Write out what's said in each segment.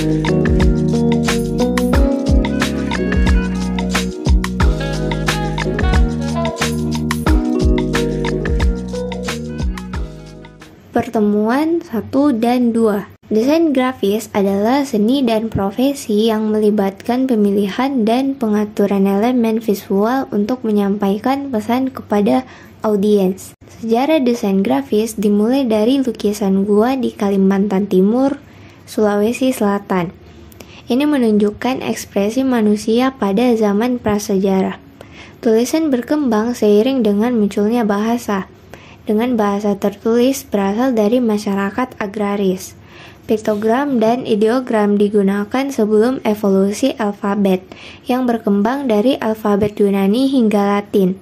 Pertemuan 1 dan 2. Desain grafis adalah seni dan profesi yang melibatkan pemilihan dan pengaturan elemen visual untuk menyampaikan pesan kepada audiens. Sejarah desain grafis dimulai dari lukisan gua di Kalimantan Timur, Sulawesi Selatan. Ini menunjukkan ekspresi manusia pada zaman prasejarah. Tulisan berkembang seiring dengan munculnya bahasa. Dengan bahasa tertulis berasal dari masyarakat agraris. Piktogram dan ideogram digunakan sebelum evolusi alfabet, yang berkembang dari alfabet Yunani hingga Latin.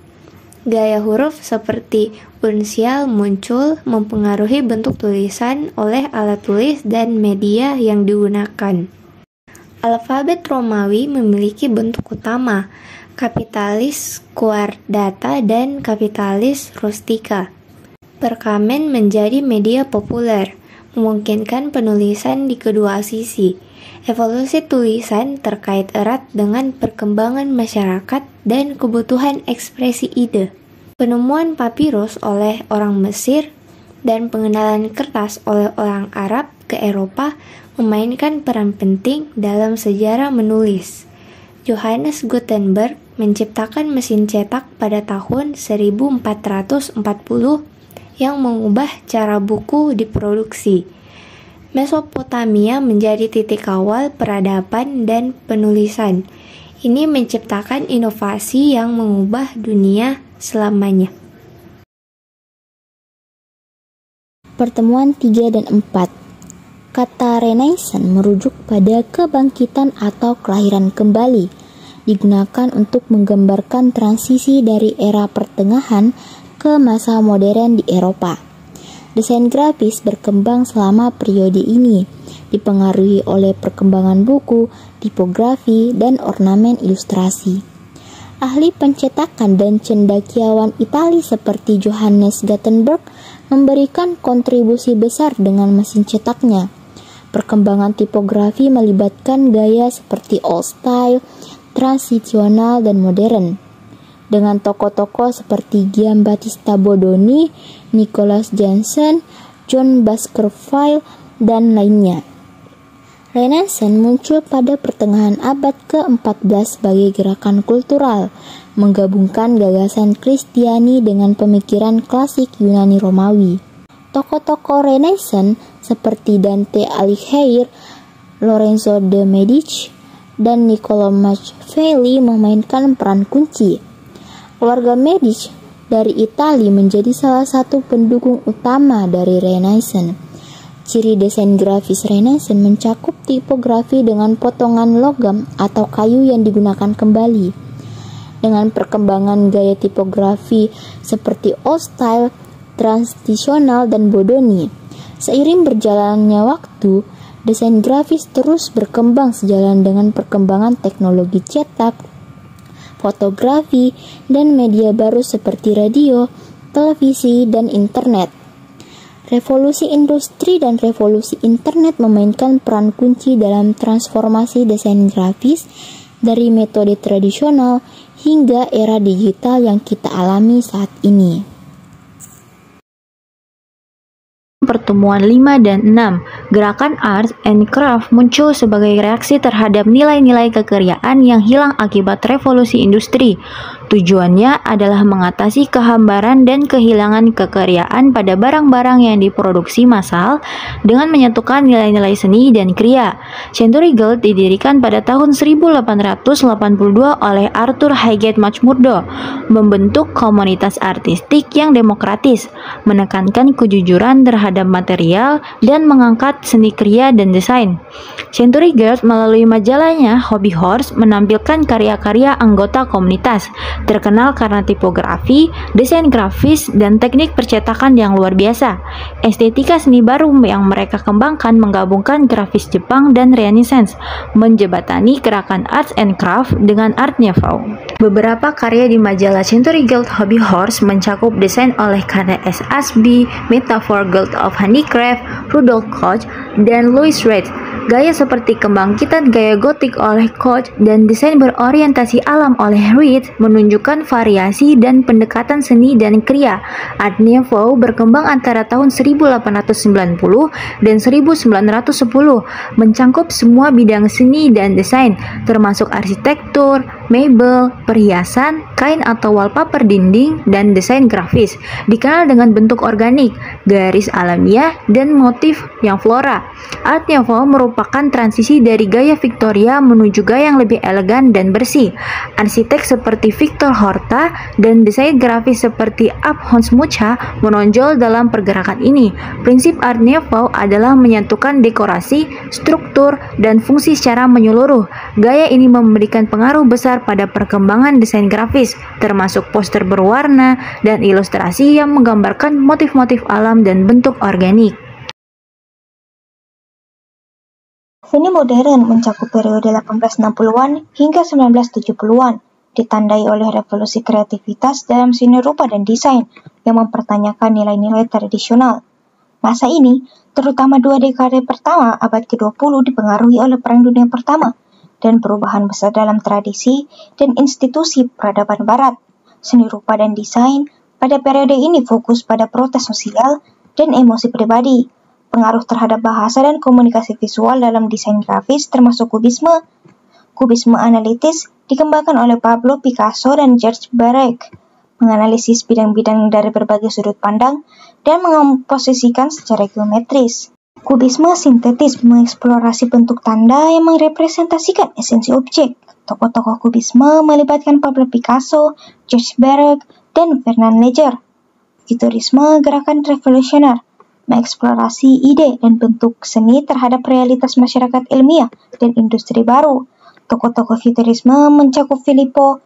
Gaya huruf seperti unsial muncul mempengaruhi bentuk tulisan oleh alat tulis dan media yang digunakan. Alfabet Romawi memiliki bentuk utama, kapitalis quartata dan kapitalis rustica. Perkamen menjadi media populer, memungkinkan penulisan di kedua sisi. Evolusi tulisan terkait erat dengan perkembangan masyarakat dan kebutuhan ekspresi ide. Penemuan papirus oleh orang Mesir dan pengenalan kertas oleh orang Arab ke Eropa memainkan peran penting dalam sejarah menulis. Johannes Gutenberg menciptakan mesin cetak pada tahun 1440 yang mengubah cara buku diproduksi. Mesopotamia menjadi titik awal peradaban dan penulisan. Ini menciptakan inovasi yang mengubah dunia selamanya. Pertemuan 3 dan 4. Kata Renaissance merujuk pada kebangkitan atau kelahiran kembali, digunakan untuk menggambarkan transisi dari era pertengahan ke masa modern di Eropa. Desain grafis berkembang selama periode ini, dipengaruhi oleh perkembangan buku, tipografi, dan ornamen ilustrasi. Ahli pencetakan dan cendakiawan Italia seperti Johannes Gutenberg memberikan kontribusi besar dengan mesin cetaknya. Perkembangan tipografi melibatkan gaya seperti old style, transisional, dan modern. Dengan tokoh-tokoh seperti Giambattista Bodoni, Nicholas Jansen, John Baskerville, dan lainnya. Renaissance muncul pada pertengahan abad ke-14 sebagai gerakan kultural, menggabungkan gagasan Kristiani dengan pemikiran klasik Yunani Romawi. Tokoh-tokoh Renaissance seperti Dante Alighieri, Lorenzo de Medici, dan Niccolò Machiavelli memainkan peran kunci. Keluarga Medici dari Italia menjadi salah satu pendukung utama dari Renaissance. Ciri desain grafis Renaissance mencakup tipografi dengan potongan logam atau kayu yang digunakan kembali. Dengan perkembangan gaya tipografi seperti old style, transisional, dan Bodoni, seiring berjalannya waktu, desain grafis terus berkembang sejalan dengan perkembangan teknologi cetak, fotografi, dan media baru seperti radio, televisi, dan internet. Revolusi industri dan revolusi internet memainkan peran kunci dalam transformasi desain grafis dari metode tradisional hingga era digital yang kita alami saat ini. Pertemuan 5 dan 6. Gerakan Arts and Craft muncul sebagai reaksi terhadap nilai-nilai kekayaan yang hilang akibat revolusi industri. Tujuannya adalah mengatasi kehambaran dan kehilangan kekayaan pada barang-barang yang diproduksi massal dengan menyatukan nilai-nilai seni dan kriya. Century Guild didirikan pada tahun 1882 oleh Arthur Haygett McMurdo, membentuk komunitas artistik yang demokratis, menekankan kejujuran terhadap material, dan mengangkat seni kriya dan desain. Century Guild melalui majalahnya Hobby Horse menampilkan karya-karya anggota komunitas, terkenal karena tipografi, desain grafis, dan teknik percetakan yang luar biasa. Estetika seni baru yang mereka kembangkan menggabungkan grafis Jepang dan Renaissance, menjembatani gerakan Arts and Craft dengan Art Nouveau. Beberapa karya di majalah Century Guild Hobby Horse mencakup desain oleh Kenneth S. Ashby, Metaphor Guild of Handicraft, Rudolf Koch, dan Louis Reed. Gaya seperti kebangkitan gaya gotik oleh Koch dan desain berorientasi alam oleh Reed menunjukkan variasi dan pendekatan seni dan kriya. Art Nouveau berkembang antara tahun 1890 dan 1910, mencangkup semua bidang seni dan desain, termasuk arsitektur, mebel, perhiasan, kain atau wallpaper dinding, dan desain grafis. Dikenal dengan bentuk organik, garis alamiah, dan motif yang flora. Art Nouveau merupakan transisi dari gaya Victoria menuju gaya yang lebih elegan dan bersih. Arsitek seperti Victor Horta dan desain grafis seperti Ab Honsmucha menonjol dalam pergerakan ini. Prinsip Art Nouveau adalah menyatukan dekorasi, struktur, dan fungsi secara menyeluruh. Gaya ini memberikan pengaruh besar pada perkembangan desain grafis, termasuk poster berwarna dan ilustrasi yang menggambarkan motif-motif alam dan bentuk organik. Seni modern mencakup periode 1860-an hingga 1970-an, ditandai oleh revolusi kreativitas dalam seni rupa dan desain yang mempertanyakan nilai-nilai tradisional. Masa ini, terutama 2 dekade pertama abad ke-20 dipengaruhi oleh Perang Dunia Pertama dan perubahan besar dalam tradisi dan institusi peradaban Barat. Seni rupa dan desain pada periode ini fokus pada protes sosial dan emosi pribadi. Pengaruh terhadap bahasa dan komunikasi visual dalam desain grafis termasuk kubisme. Kubisme analitis dikembangkan oleh Pablo Picasso dan George Braque, menganalisis bidang-bidang dari berbagai sudut pandang dan mengkomposisikan secara geometris. Kubisme sintetis mengeksplorasi bentuk tanda yang merepresentasikan esensi objek. Tokoh-tokoh kubisme melibatkan Pablo Picasso, George Braque, dan Fernand Léger. Futurisme gerakan revolusioner, mengeksplorasi ide dan bentuk seni terhadap realitas masyarakat ilmiah dan industri baru. Tokoh-tokoh futurisme mencakup Filippo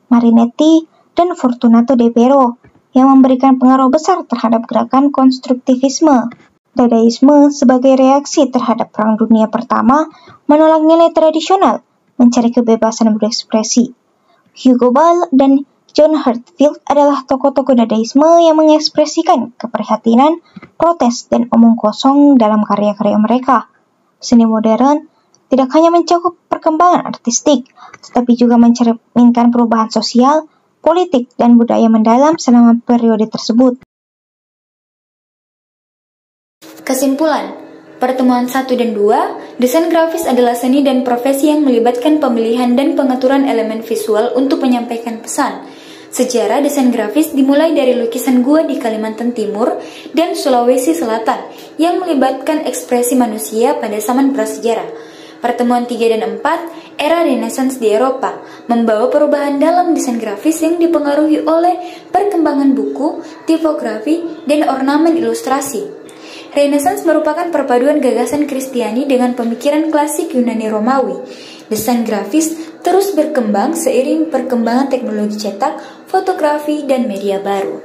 Marinetti dan Fortunato de Pero, yang memberikan pengaruh besar terhadap gerakan konstruktivisme. Dadaisme sebagai reaksi terhadap Perang Dunia Pertama menolak nilai tradisional, mencari kebebasan berekspresi. Hugo Ball dan John Heartfield adalah tokoh-tokoh Dadaisme yang mengekspresikan keprihatinan, protes, dan omong kosong dalam karya-karya mereka. Seni modern tidak hanya mencakup perkembangan artistik, tetapi juga mencerminkan perubahan sosial, politik, dan budaya mendalam selama periode tersebut. Kesimpulan, pertemuan 1 dan 2, desain grafis adalah seni dan profesi yang melibatkan pemilihan dan pengaturan elemen visual untuk menyampaikan pesan. Sejarah desain grafis dimulai dari lukisan gua di Kalimantan Timur dan Sulawesi Selatan yang melibatkan ekspresi manusia pada zaman prasejarah. Pertemuan 3 dan 4, era Renaissance di Eropa, membawa perubahan dalam desain grafis yang dipengaruhi oleh perkembangan buku, tipografi, dan ornamen ilustrasi. Renaissance merupakan perpaduan gagasan Kristiani dengan pemikiran klasik Yunani Romawi. Desain grafis terus berkembang seiring perkembangan teknologi cetak, fotografi, dan media baru.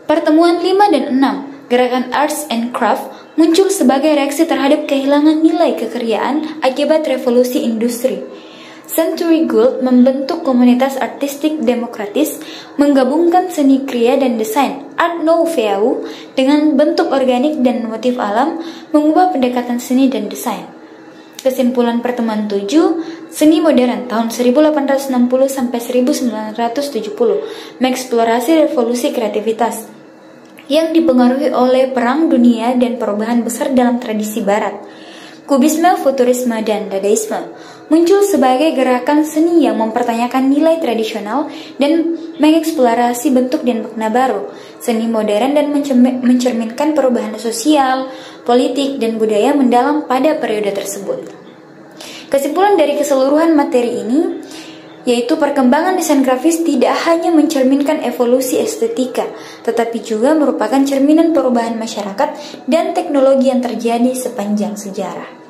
Pertemuan 5 dan 6, gerakan Arts and Craft muncul sebagai reaksi terhadap kehilangan nilai kekayaan akibat revolusi industri. Century Gold membentuk komunitas artistik demokratis, menggabungkan seni kriya dan desain. Art Nouveau dengan bentuk organik dan motif alam mengubah pendekatan seni dan desain. Kesimpulan pertemuan 7, seni modern tahun 1860 sampai 1970 mengeksplorasi revolusi kreativitas yang dipengaruhi oleh Perang Dunia dan perubahan besar dalam tradisi Barat. Kubisme, futurisme, dan dadaisme muncul sebagai gerakan seni yang mempertanyakan nilai tradisional dan mengeksplorasi bentuk dan makna baru. Seni modern dan mencerminkan perubahan sosial, politik, dan budaya mendalam pada periode tersebut. Kesimpulan dari keseluruhan materi ini yaitu perkembangan desain grafis tidak hanya mencerminkan evolusi estetika, tetapi juga merupakan cerminan perubahan masyarakat dan teknologi yang terjadi sepanjang sejarah.